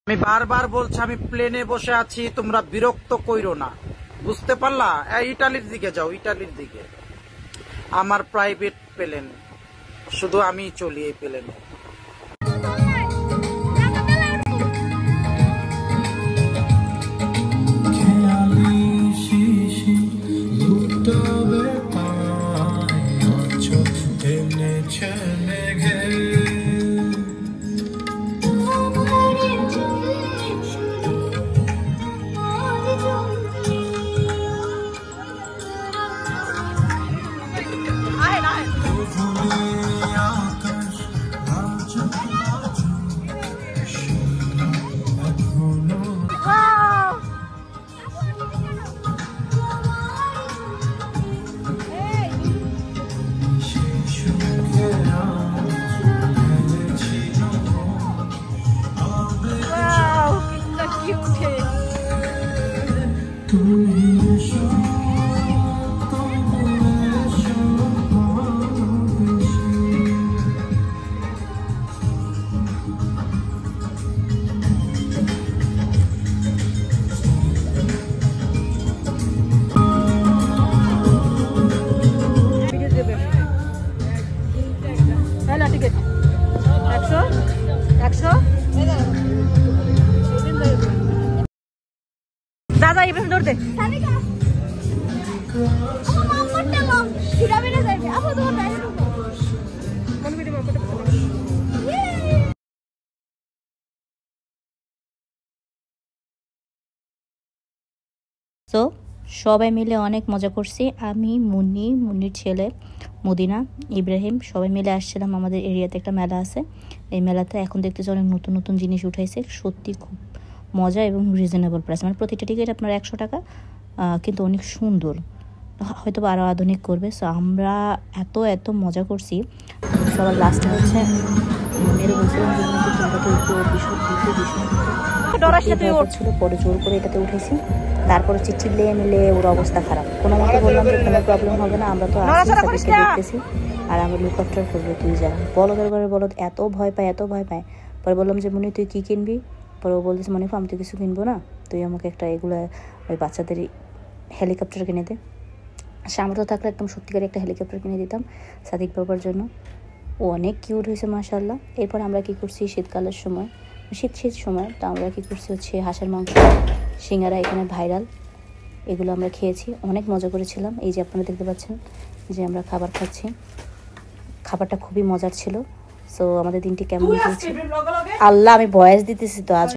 আমি বারবার বলছি আমি প্লেনে বসে আছি, তোমরা বিরক্ত কইরো না, বুঝতে পারলা? ইটালির দিকে যাও, ইটালির দিকে। আমার প্রাইভেট প্লেন, শুধু আমি চলি এই প্লেনে। দাদা ইব্রাহিম দৌড় দে। তো সবাই মিলে অনেক মজা করছি। আমি, মুন্নির ছেলে মদিনা, ইব্রাহিম সবাই মিলে আসছিলাম। আমাদের এরিয়াতে একটা মেলা আছে, এই মেলাতে এখন দেখতেছি অনেক নতুন নতুন জিনিস উঠাইছে। সত্যি খুব মজা এবং রিজনেবল প্রাইস, মানে প্রতিটা টিকিট আপনার 100 টাকা, কিন্তু অনেক সুন্দর, হয়তো আরও আধুনিক করবে। সো আমরা এত মজা করছি। সবার লাস্টে হচ্ছে মেরে বলছিলাম যে ছিল, পরে জোর করে এটাতে উঠেছি। তারপরে চিল্লিয়ে মিলে ওর অবস্থা খারাপ। কোনো মতো বললাম যে কোনো প্রবলেম হবে না, আমরা তো দেখতেছি আর আমরা লুকআফটার করবো, তুই যা। বলদের ঘরে বলদ এত ভয় পায়। পরে বললাম যে মনি তুই কী কিনবি? পরে ও বলতেছে মনিফা আমি তো কিছু কিনবো না, তুই আমাকে একটা এগুলো ওই বাচ্চাদের হেলিকপ্টার কিনে দে। সামর্থ্য থাকলে একদম সত্যিকারে একটা হেলিকপ্টার কিনে দিতাম সাদিক বাবার জন্য। ও অনেক কিউট হয়েছে মাশাআল্লাহ। এরপর আমরা কী করছি, শীতকালের সময়, শীত সময়, তো আমরা কী করছি হচ্ছে হাঁসের মাংস, সিঙ্গারা এখানে ভাইরাল, এগুলো আমরা খেয়েছি, অনেক মজা করেছিলাম। এই যে আপনারা দেখতে পাচ্ছেন যে আমরা খাবার খাচ্ছি, খাবারটা খুবই মজার ছিল। সো আমাদের দিনটি কেমন চলছে আল্লাহ, আমি ভয়েস দিতেছি তো আজ।